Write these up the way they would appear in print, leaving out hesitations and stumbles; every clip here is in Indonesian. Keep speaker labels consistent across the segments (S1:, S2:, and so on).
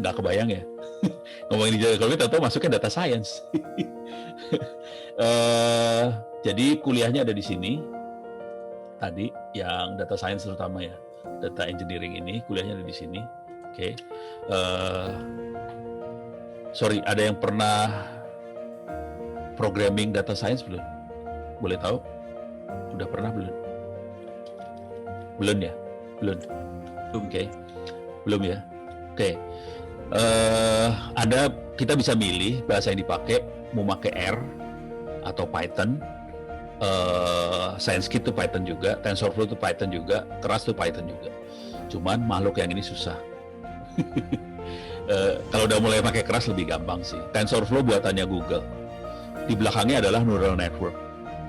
S1: nggak kebayang ya. Ngomongin digital economy, tahu-tahu masuknya data science. Jadi kuliahnya ada di sini. Tadi yang data science terutama ya, data engineering ini kuliahnya ada di sini. Oke. Sorry, ada yang pernah programming data science belum? Boleh tahu? Udah pernah belum? Belum ya? Belum. Oke. Belum ya? Oke. Ada, kita bisa milih bahasa yang dipakai, mau pakai R atau Python. Scikit itu Python juga, TensorFlow itu Python juga, Keras itu Python juga. Cuman makhluk yang ini susah. Kalau udah mulai pakai Keras lebih gampang sih. TensorFlow buatannya Google. Di belakangnya adalah neural network.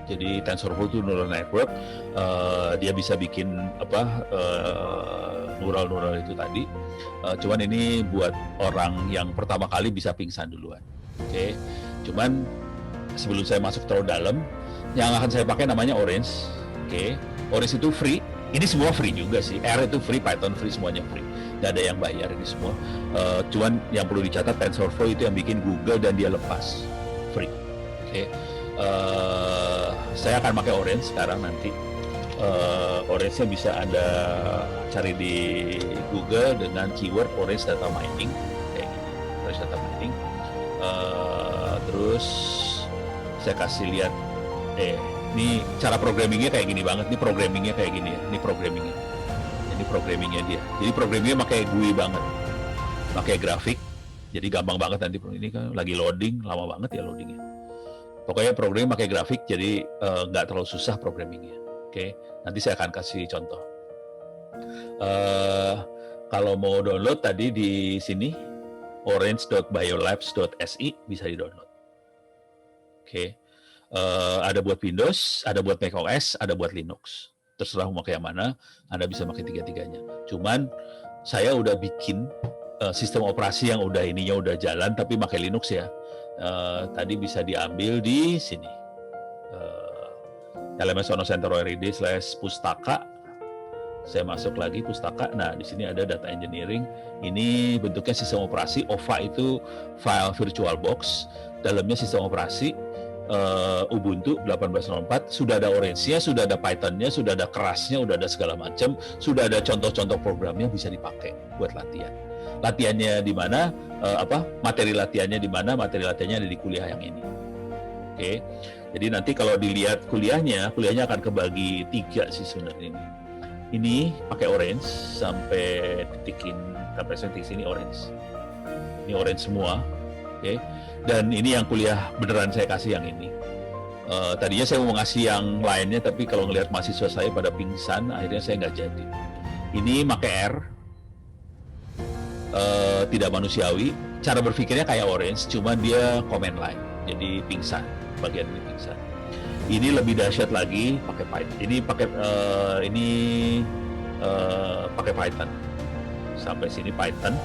S1: Jadi TensorFlow itu neural network, dia bisa bikin neural itu tadi. Cuman ini buat orang yang pertama kali bisa pingsan duluan. Oke. Cuman sebelum saya masuk terlalu dalam, yang akan saya pakai namanya Orange. Oke. Orange itu free. Ini semua free juga sih. R itu free, Python free, semuanya free. Nggak ada yang bayar ini semua. Cuman yang perlu dicatat, TensorFlow itu yang bikin Google dan dia lepas. Free. Oke. Saya akan pakai Orange sekarang nanti. Orange-nya bisa Anda cari di Google dengan keyword Orange Data Mining. Kayak gini. Orange Data Mining. Terus saya kasih lihat, ini cara programmingnya kayak gini banget. Ini programmingnya kayak gini ya. Ini programmingnya. Ini programmingnya dia. Jadi programmingnya pakai GUI banget. Pakai grafik. Jadi gampang banget nanti. Ini kan lagi loading, lama banget ya loadingnya. Pokoknya programming pakai grafik, jadi nggak terlalu susah programmingnya. Oke, nanti saya akan kasih contoh. Kalau mau download tadi di sini, orange.biolabs.si bisa di-download. Oke. Ada buat Windows, ada buat macOS, ada buat Linux. Terserah mau pakai yang mana, Anda bisa pakai tiga-tiganya. Cuman saya udah bikin sistem operasi yang ininya udah jalan, tapi pakai Linux ya. Tadi bisa diambil di sini. LMS onocenter.id/pustaka. Saya masuk lagi pustaka. Nah, di sini ada data engineering. Ini bentuknya sistem operasi. OVA itu file VirtualBox. Dalamnya sistem operasi. Ubuntu 18.04, sudah ada Orange-nya, sudah ada Python-nya, sudah ada Kerasnya, sudah ada segala macam, sudah ada contoh-contoh programnya bisa dipakai buat latihan. Latihannya di mana? Materi latihannya di mana? Materi latihannya ada di kuliah yang ini. Oke. Jadi nanti kalau dilihat kuliahnya akan kebagi 3 sih sebenarnya ini. Ini pakai Orange sampai titik sini Orange. Ini Orange semua. Oke. Dan ini yang kuliah beneran saya kasih yang ini. Tadinya saya mau ngasih yang lainnya, tapi kalau ngelihat mahasiswa saya pada pingsan, akhirnya saya nggak jadi. Ini pakai R, tidak manusiawi. Cara berpikirnya kayak Orange, cuma dia command line, jadi pingsan. Bagian ini pingsan. Ini lebih dahsyat lagi, pakai Python. Ini pakai Python. Sampai sini Python.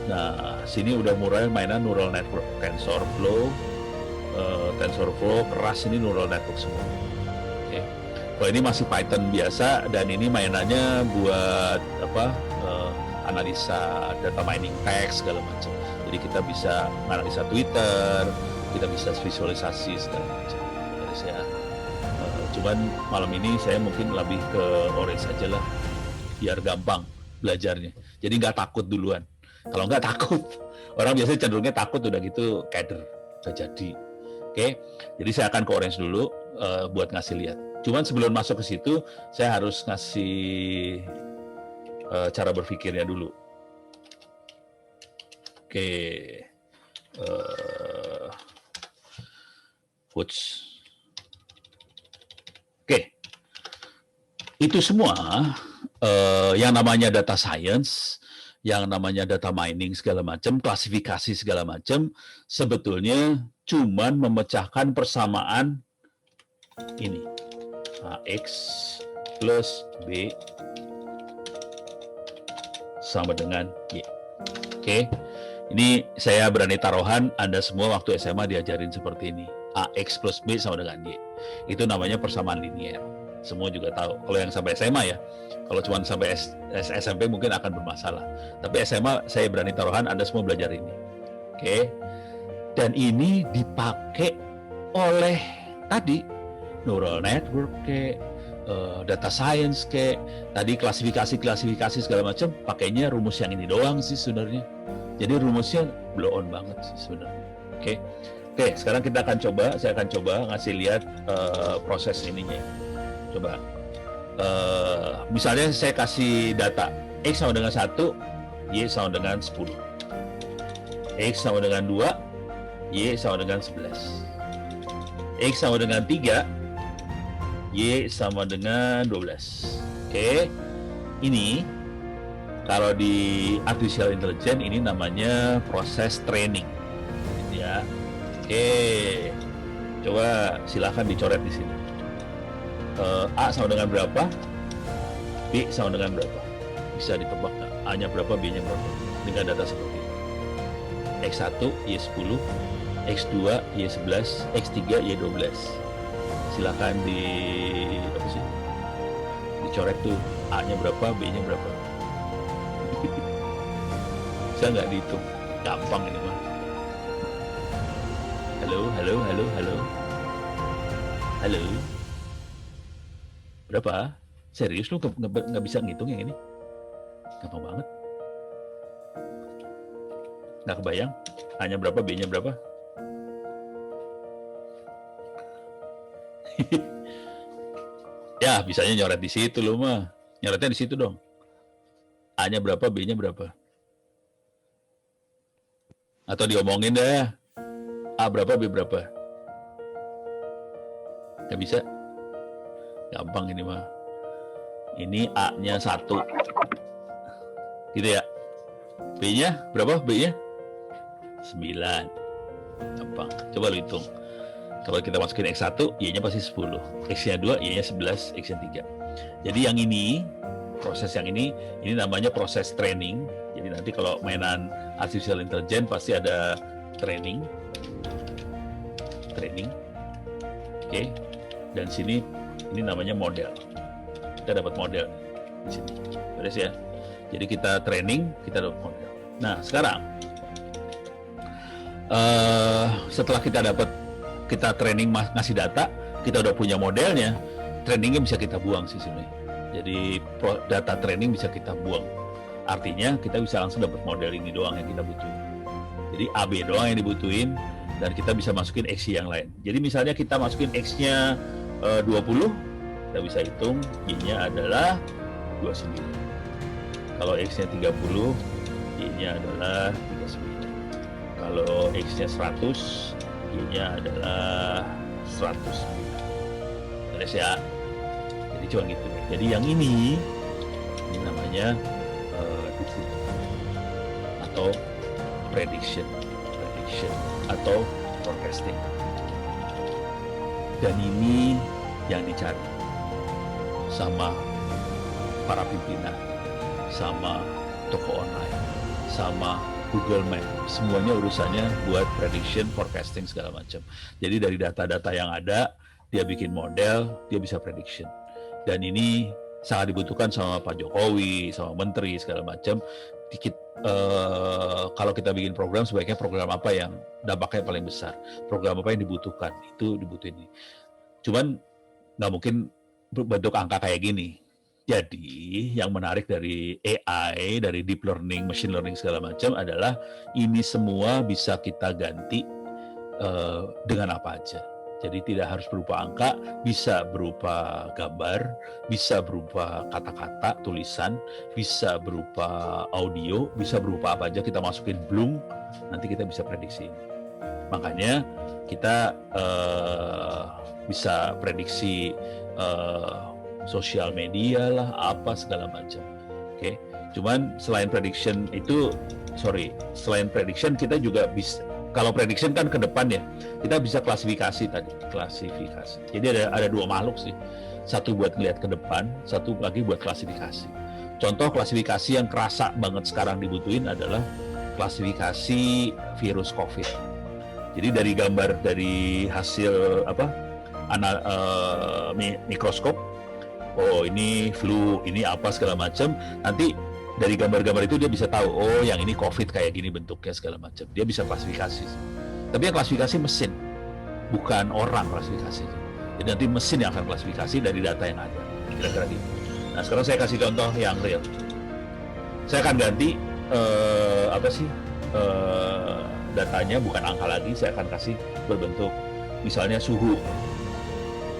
S1: Nah, sini udah mulai mainan neural network, TensorFlow, Keras, ini neural network semua. Oke. Kalau ini masih Python biasa, dan ini mainannya buat analisa data mining teks segala macam. Jadi kita bisa analisa Twitter, kita bisa visualisasi segala macam. Jadi saya, cuman malam ini saya mungkin lebih ke Orange saja lah, biar gampang belajarnya. Jadi nggak takut duluan. Kalau nggak takut, orang biasanya cenderungnya takut, udah gitu keder, udah jadi. Oke, jadi saya akan ke Orange dulu buat ngasih lihat. Cuman sebelum masuk ke situ, saya harus ngasih cara berpikirnya dulu. Oke, Oke, itu semua yang namanya data science, yang namanya data mining segala macam, klasifikasi segala macam, sebetulnya cuman memecahkan persamaan ini, X plus B sama dengan Y. Oke, ini saya berani taruhan Anda semua waktu SMA diajarin seperti ini. AX plus B sama dengan Y. Itu namanya persamaan linier. semua juga tahu. Kalau yang sampai SMA ya, kalau cuma sampai SMP mungkin akan bermasalah. Tapi SMA saya berani taruhan Anda semua belajar ini. Oke. Dan ini dipakai oleh tadi neural network data science tadi klasifikasi segala macam, pakainya rumus yang ini doang sih sebenarnya. Jadi rumusnya blow on banget sih sebenarnya. Oke, sekarang kita akan saya akan coba ngasih lihat proses ininya. Coba, misalnya saya kasih data X sama dengan 1, Y sama dengan 10. X sama dengan 2, Y sama dengan 11. X sama dengan 3, Y sama dengan 12. Oke, ini kalau di artificial intelligence ini namanya proses training. Ya. Oke, coba silakan dicoret di sini. A sama dengan berapa? B sama dengan berapa? Bisa ditebak nggak? A-nya berapa, B-nya berapa? Dengan data seperti ini. X1, Y10, X2, Y11, X3, Y12. Silakan dicoret tuh. A-nya berapa, B-nya berapa? Bisa nggak dihitung? Gampang ini mah. Halo. Berapa? Serius lu nggak bisa ngitung yang ini? Gampang banget. Nggak kebayang? A-nya berapa, B-nya berapa? Ya, bisanya nyoret di situ loh mah. Nyoretnya di situ dong. A-nya berapa, B-nya berapa? Atau diomongin deh. A berapa, B berapa? Nggak bisa. Gampang ini mah. Ini A-nya 1. Gitu ya. B-nya berapa? B-nya 9. Gampang. Coba lu hitung. Kalau kita masukin X1, Y-nya pasti 10. X-nya 2, Y-nya 11, X-nya 3. Jadi yang ini, proses yang ini namanya proses training. Jadi nanti kalau mainan artificial intelligence pasti ada training. Oke. Dan sini ini namanya model. Kita dapat model di sini. Beres ya. Jadi kita training, kita dapat model. Nah, sekarang setelah kita training ngasih data, kita udah punya modelnya, trainingnya bisa kita buang sih sebenarnya. Jadi data training bisa kita buang. Artinya kita bisa langsung dapat model ini doang yang kita butuhin. Jadi AB doang yang dibutuhin, dan kita bisa masukin X yang lain. Jadi misalnya kita masukin X-nya 20, kita bisa hitung Y-nya adalah 29. Kalau X-nya 30, Y-nya adalah 39. Kalau X-nya 100, Y-nya adalah 109. Beres ya? Jadi cuma gitu. Jadi yang ini namanya dukun atau prediction atau forecasting. Dan ini yang dicari sama para pimpinan, sama toko online, sama Google Map. Semuanya urusannya buat prediction, forecasting segala macam. Jadi dari data-data yang ada, dia bikin model, dia bisa prediction. Dan ini sangat dibutuhkan sama Pak Jokowi, sama menteri segala macam. Kalau kita bikin program, sebaiknya program apa yang dampaknya paling besar, program apa yang dibutuhkan, itu dibutuhin. Cuman nggak mungkin bentuk angka kayak gini. Jadi yang menarik dari AI, dari deep learning, machine learning segala macam adalah ini semua bisa kita ganti dengan apa aja. Jadi tidak harus berupa angka, bisa berupa gambar, bisa berupa kata-kata, tulisan, bisa berupa audio, bisa berupa apa aja kita masukin Bloom, nanti kita bisa prediksi ini. Makanya kita bisa prediksi sosial media lah, apa segala macam. Oke. Cuman selain prediction kita juga bisa. Kalau prediction kan ke depan ya, kita bisa klasifikasi tadi. Jadi ada dua makhluk sih. Satu buat ngelihat ke depan, satu lagi buat klasifikasi. Contoh klasifikasi yang kerasa banget sekarang dibutuhin adalah klasifikasi virus COVID. Jadi dari gambar, dari hasil mikroskop, oh ini flu, ini apa segala macam. Nanti dari gambar-gambar itu dia bisa tahu, oh yang ini COVID kayak gini bentuknya segala macam. Dia bisa klasifikasi. Tapi yang klasifikasi mesin, bukan orang klasifikasi. Jadi nanti mesin yang akan klasifikasi dari data yang ada. Kira-kira gitu. Nah sekarang saya kasih contoh yang real. Saya akan ganti datanya bukan angka lagi, saya akan kasih berbentuk misalnya suhu.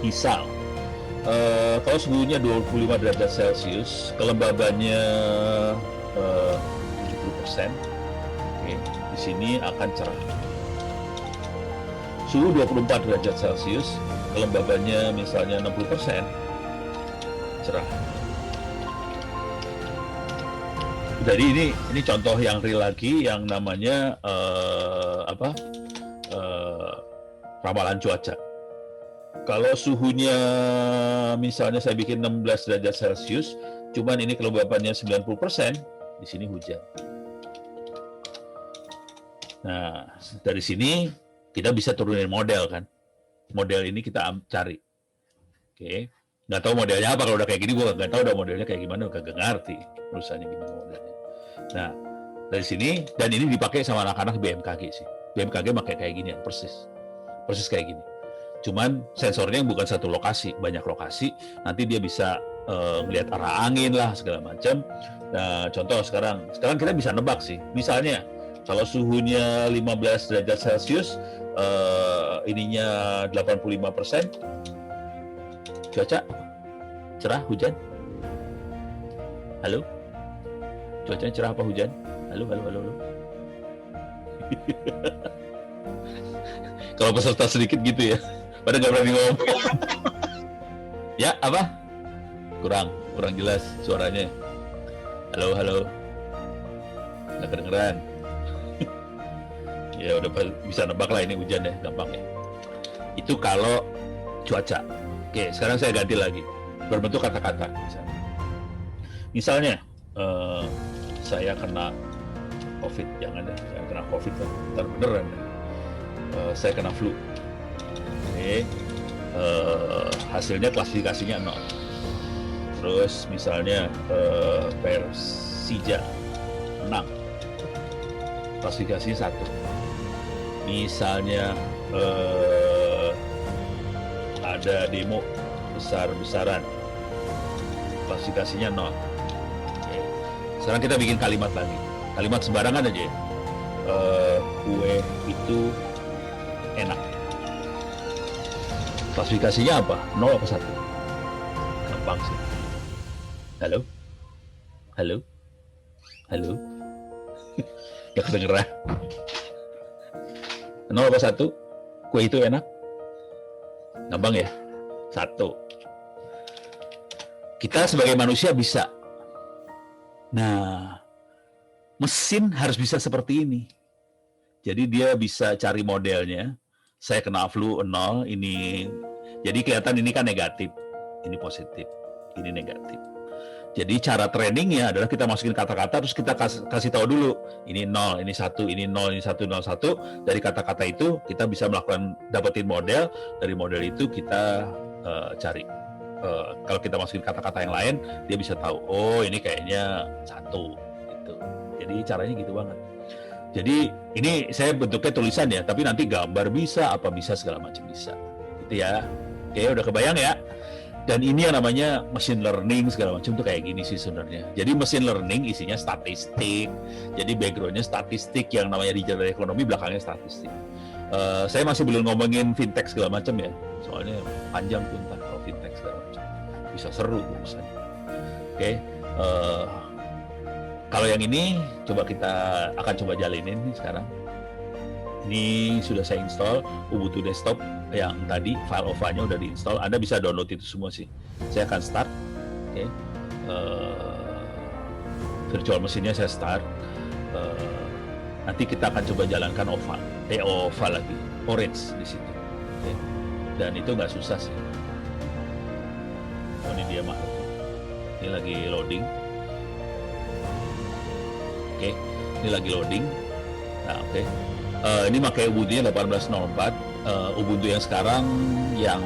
S1: Misal kalau suhunya 25 derajat Celcius, kelembabannya 70%, oke, di sini akan cerah. Suhu 24 derajat Celcius, kelembabannya misalnya 60%, cerah. Jadi ini contoh yang real lagi yang namanya ramalan cuaca. Kalau suhunya misalnya saya bikin 16 derajat Celcius, cuman ini kelembabannya 90%, di sini hujan. Nah, dari sini kita bisa turunin model kan. Model ini kita cari. Oke. Nggak tahu modelnya apa, kalau udah kayak gini gue nggak tahu udah modelnya kayak gimana, kagak ngerti perusahaannya gimana modelnya. Nah, dari sini, dan ini dipakai sama anak-anak BMKG sih. BMKG pakai kayak gini ya, persis kayak gini. Cuman sensornya bukan satu lokasi, banyak lokasi. Nanti dia bisa ngelihat arah angin lah segala macam. Nah, contoh sekarang kita bisa nebak sih. Misalnya kalau suhunya 15 derajat Celcius, ininya 85%, cuaca cerah, hujan. Halo, cuacanya cerah apa hujan? Halo. Kalau peserta sedikit gitu ya, pada nggak berani ngomong. Ya, apa? Kurang jelas suaranya. Halo. Nggak kedengeran. Ya udah bisa nebak lah ini hujan ya, gampang ya. Itu kalau cuaca. Oke, sekarang saya ganti lagi. Berbentuk kata-kata. Misalnya, saya kena COVID. Jangan deh, saya kena COVID. Ntar beneran deh. Saya kena flu. Oke. Hasilnya klasifikasinya 0. Terus misalnya Persija menang, klasifikasinya 1. Misalnya ada demo besar-besaran, klasifikasinya 0. Oke. Sekarang kita bikin kalimat lagi, kalimat sembarangan aja ya. Kue itu enak, klasifikasinya apa? 0 apa 1? Gampang sih. Halo. Gak kedengeran. 0 apa 1? Kue itu enak? Gampang ya? 1. Kita sebagai manusia bisa. Nah, mesin harus bisa seperti ini. Jadi dia bisa cari modelnya. Saya kena flu 0, ini. Jadi kelihatan ini kan negatif. Ini positif. Ini negatif. Jadi cara trainingnya adalah kita masukin kata-kata, terus kita kasih tahu dulu. Ini 0, ini 1, ini 0, ini 1, 0, 1. Dari kata-kata itu kita bisa dapetin model. Dari model itu kita cari. Kalau kita masukin kata-kata yang lain, dia bisa tahu. Oh, ini kayaknya 1. Gitu. Jadi caranya gitu banget. Jadi ini saya bentuknya tulisan ya, tapi nanti gambar bisa, apa bisa, segala macam bisa. Gitu ya. Oke, udah kebayang ya? Dan ini yang namanya machine learning segala macam tuh kayak gini sih sebenarnya. Jadi machine learning isinya statistik. Jadi backgroundnya statistik, yang namanya digital ekonomi belakangnya statistik. Saya masih belum ngomongin fintech segala macam ya. Soalnya panjang tuh entah kalau fintech segala macam. Bisa seru urusan. Oke. Kalau yang ini kita akan coba jalinin nih sekarang. Ini sudah saya install Ubuntu Desktop yang tadi file OVA-nya udah diinstal. Anda bisa download itu semua sih. Saya akan start. Oke. Virtual mesinnya saya start. Nanti kita akan coba jalankan OVA. OVA lagi. Orange di situ. Oke. Dan itu nggak susah sih. Oh, ini dia makhluk. Ini lagi loading. Oke. Ini lagi loading. Nah, oke. Ini pakai Ubuntu-nya 18.04. Ubuntu yang sekarang yang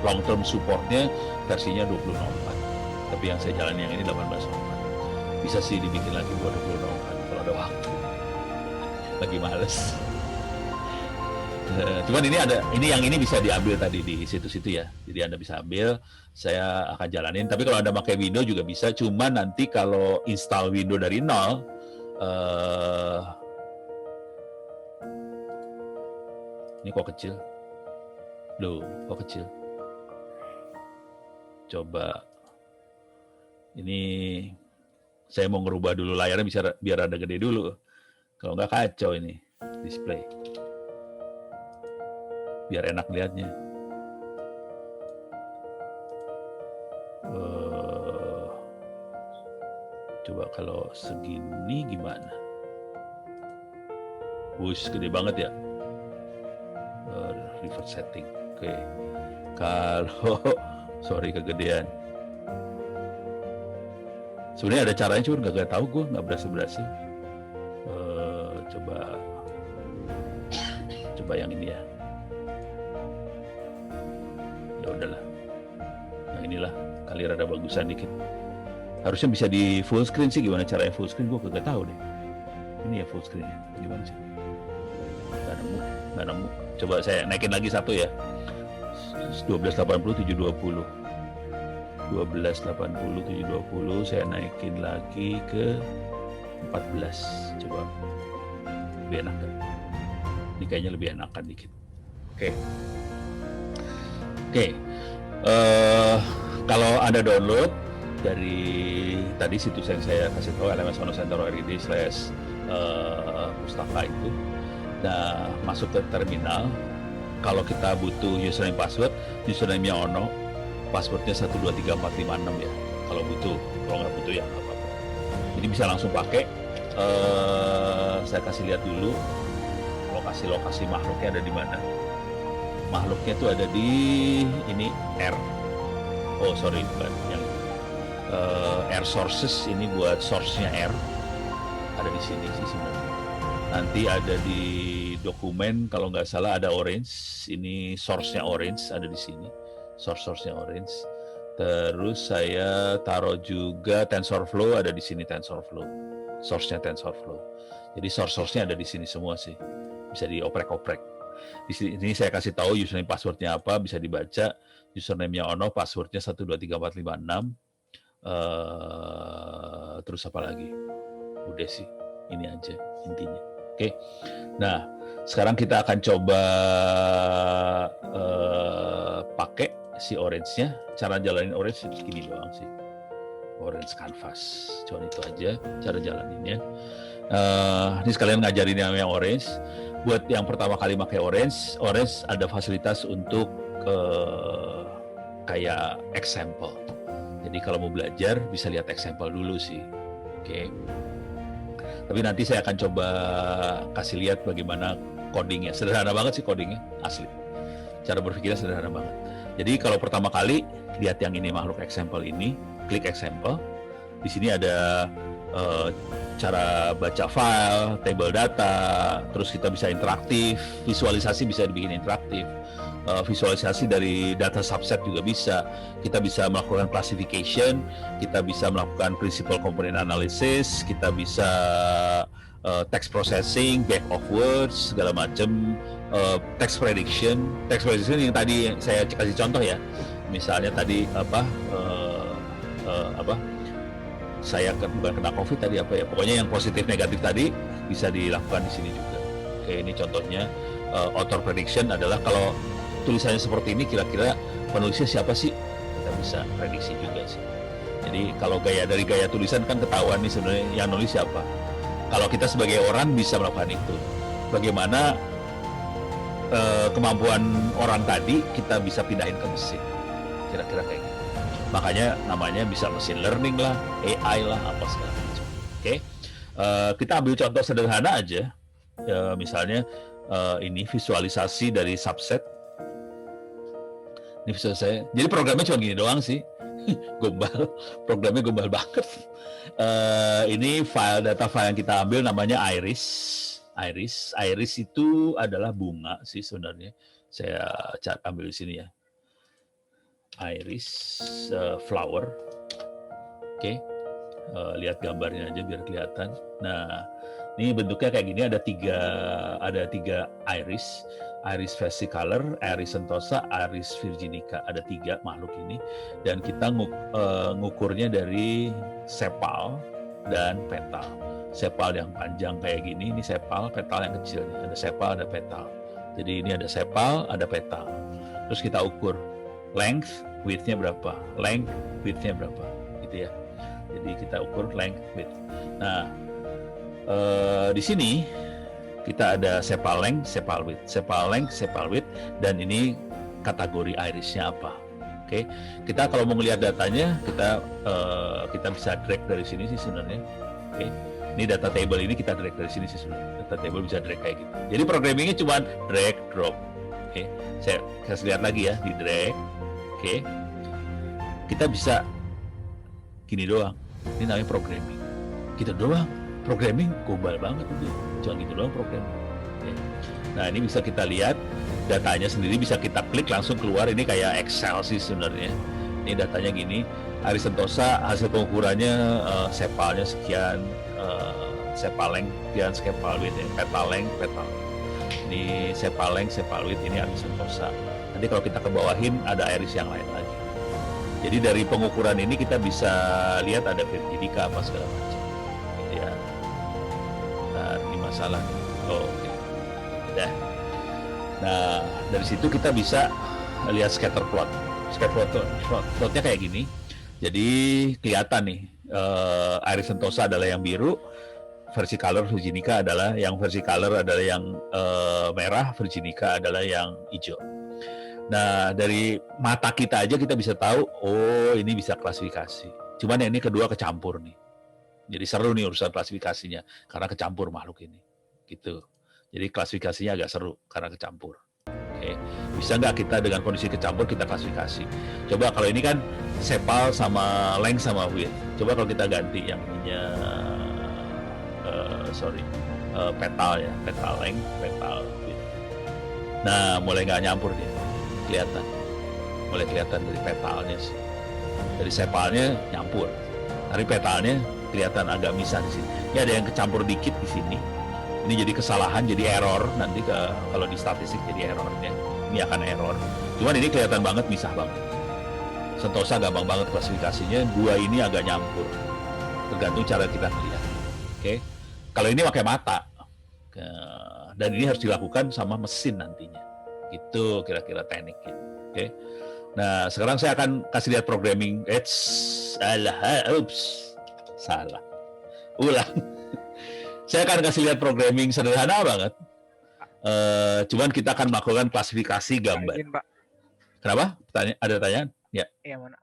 S1: long term supportnya versinya 20.04. tapi yang saya jalani yang ini 18.04. Bisa sih dibikin lagi 20.04 kalau ada waktu. Lagi males. Cuman ini yang ini bisa diambil tadi di situ-situ ya. Jadi Anda bisa ambil, saya akan jalanin. Tapi kalau Anda pakai Windows juga bisa. Cuman nanti kalau install Windows dari nol, ini kok kecil? Loh, kok kecil? Coba ini saya mau ngerubah dulu layarnya biar ada gede dulu. Kalau nggak kacau ini display. Biar enak lihatnya. Coba kalau segini gimana? Wush, gede banget ya. Reverse setting. Oke. Kalau sorry kegedean. Sebenarnya ada caranya, cuma nggak tahu gue, nggak berhasil. Coba yang ini ya. Ya udahlah. Yang inilah kali rada bagusan dikit. Harusnya bisa di full screen sih. Gimana caranya full screen? Gue nggak tahu deh. Ini ya full screen. Gimana sih? Nggak nemu. Coba saya naikin lagi satu ya. 1280 720. 1280 720 saya naikin lagi ke 14. Coba lebih enak kan? Ini kayaknya lebih enakan dikit. Oke. Kalau Anda download dari tadi situs yang saya kasih tahu lmsonocenter.id/pustaka itu, nah masuk ke terminal. Kalau kita butuh username password, username-nya Ono, passwordnya 123456 ya. Kalau butuh, kalau nggak butuh ya nggak apa-apa. Jadi bisa langsung pakai. Saya kasih lihat dulu lokasi makhluknya ada di mana. Makhluknya itu ada di ini R. Oh sorry, bukan yang R sources, ini buat source-nya R. Ada di sini sih sebenarnya. Nanti ada di dokumen kalau nggak salah ada orange. Ini source-nya orange ada di sini. Source-nya orange. Terus saya taruh juga TensorFlow ada di sini, TensorFlow. Source-nya TensorFlow. Jadi source-nya ada di sini semua sih. Bisa dioprek-oprek. Di sini saya kasih tahu username passwordnya apa, bisa dibaca. Username-nya Ono, passwordnya 123456. Terus apa lagi? Udah sih, ini aja intinya. Oke. Nah, sekarang kita akan coba pakai si orange-nya. Cara jalanin orange segini doang sih. Orange canvas. Cuma itu aja cara jalaninnya. Ini sekalian ngajarin yang orange. Buat yang pertama kali pakai orange ada fasilitas untuk kayak example. Jadi kalau mau belajar bisa lihat example dulu sih. Oke. Tapi nanti saya akan coba kasih lihat bagaimana codingnya. Sederhana banget sih codingnya, asli. Cara berpikirnya sederhana banget. Jadi kalau pertama kali lihat yang ini makhluk example ini, klik example. Di sini ada cara baca file, table data, terus kita bisa interaktif, visualisasi bisa dibikin interaktif, visualisasi dari data subset juga bisa. Kita bisa melakukan classification, kita bisa melakukan principal component analysis, kita bisa text processing, back of words, segala macam, text prediction yang tadi saya kasih contoh ya. Misalnya tadi saya bukan kena COVID tadi apa ya, pokoknya yang positif negatif tadi bisa dilakukan di sini juga. Oke, ini contohnya author prediction adalah kalau tulisannya seperti ini kira-kira penulisnya siapa sih, kita bisa prediksi juga sih. Jadi kalau dari gaya tulisan kan ketahuan nih sebenarnya yang nulis siapa. Kalau kita sebagai orang bisa melakukan itu. Bagaimana kemampuan orang tadi kita bisa pindahin ke mesin, kira-kira kayak gitu. Makanya namanya bisa machine learning lah, AI lah, apa segala macam. Oke, kita ambil contoh sederhana aja. Misalnya ini visualisasi dari subset. Ini visualisasi. Jadi programnya cuma gini doang sih, gombal. Programnya gombal banget. Ini data file yang kita ambil namanya Iris. Iris itu adalah bunga sih sebenarnya. Saya ambil di sini ya. Iris flower. Oke, lihat gambarnya aja biar kelihatan. Nah, ini bentuknya kayak gini, ada tiga iris. Iris versicolor, Iris sentosa, Iris virginica. Ada 3 makhluk ini. Dan kita ngukurnya dari sepal dan petal. Sepal yang panjang kayak gini, ini sepal, petal yang kecil. Ada sepal, ada petal. Jadi ini ada sepal, ada petal. Terus kita ukur length, width-nya berapa, length, width-nya berapa, gitu ya. Jadi kita ukur length, width. Nah, di sini kita ada sepal length, sepal width, sepal length, sepal width, dan ini kategori irisnya apa. Oke, kita kalau mau melihat datanya, kita bisa drag dari sini sih sebenarnya. Oke, ini data table ini kita drag dari sini sih sebenarnya. Data table bisa drag kayak gitu. Jadi programmingnya cuma drag drop. Oke, saya lihat lagi ya, di drag. Oke, kita bisa gini doang. Ini namanya programming. Gitu doang. Programming gombal banget itu. Cuma gitu doang programming. Oke. Nah, ini bisa kita lihat datanya sendiri, bisa kita klik langsung keluar. Ini kayak Excel sih sebenarnya. Ini datanya gini. Iris sentosa hasil pengukurannya sepalnya sekian, sepal length sekian, sepal width, petal length, petal. Ini sepal length, sepal width, ini iris sentosa. Nanti kalau kita ke bawahin ada iris yang lain lagi. Jadi dari pengukuran ini kita bisa lihat ada virginica apa segala macam. Gitu ya. Nah, ini masalah. Oh, oke. Udah. Nah, dari situ kita bisa lihat scatter plot. Scatter plotnya kayak gini. Jadi kelihatan nih, iris sentosa adalah yang biru, versicolor virginica adalah yang merah, virginica adalah yang hijau. Nah, dari mata kita aja kita bisa tahu, oh ini bisa klasifikasi. Cuman yang ini kedua kecampur nih. Jadi seru nih urusan klasifikasinya, karena kecampur makhluk ini. Gitu. Jadi klasifikasinya agak seru, karena kecampur. Oke. Bisa nggak kita dengan kondisi kecampur kita klasifikasi? Coba kalau ini kan sepal sama length sama width. Coba kalau kita ganti yang ininya, petal ya, petal length, petal width. Nah, mulai nggak nyampur dia. Kelihatan, mulai kelihatan dari petalnya sih. Dari sepalnya nyampur, dari petalnya kelihatan agak misah di sini. Ini ada yang kecampur dikit di sini. Ini jadi kesalahan, jadi error. Nanti kalau di statistik jadi errornya. Ini akan error. Cuman ini kelihatan banget misah banget. Sentosa gampang banget klasifikasinya. Dua ini agak nyampur. Tergantung cara kita melihat. Oke. Kalau ini pakai mata. Dan ini harus dilakukan sama mesin nantinya. Itu kira-kira tekniknya. Oke. Nah, sekarang saya akan kasih lihat programming. Salah. Ulang. Saya akan kasih lihat programming sederhana banget. Cuman kita akan melakukan klasifikasi gambar.
S2: Izin, Pak.
S1: Kenapa? Ada pertanyaan? Ya.
S2: Iya, mana.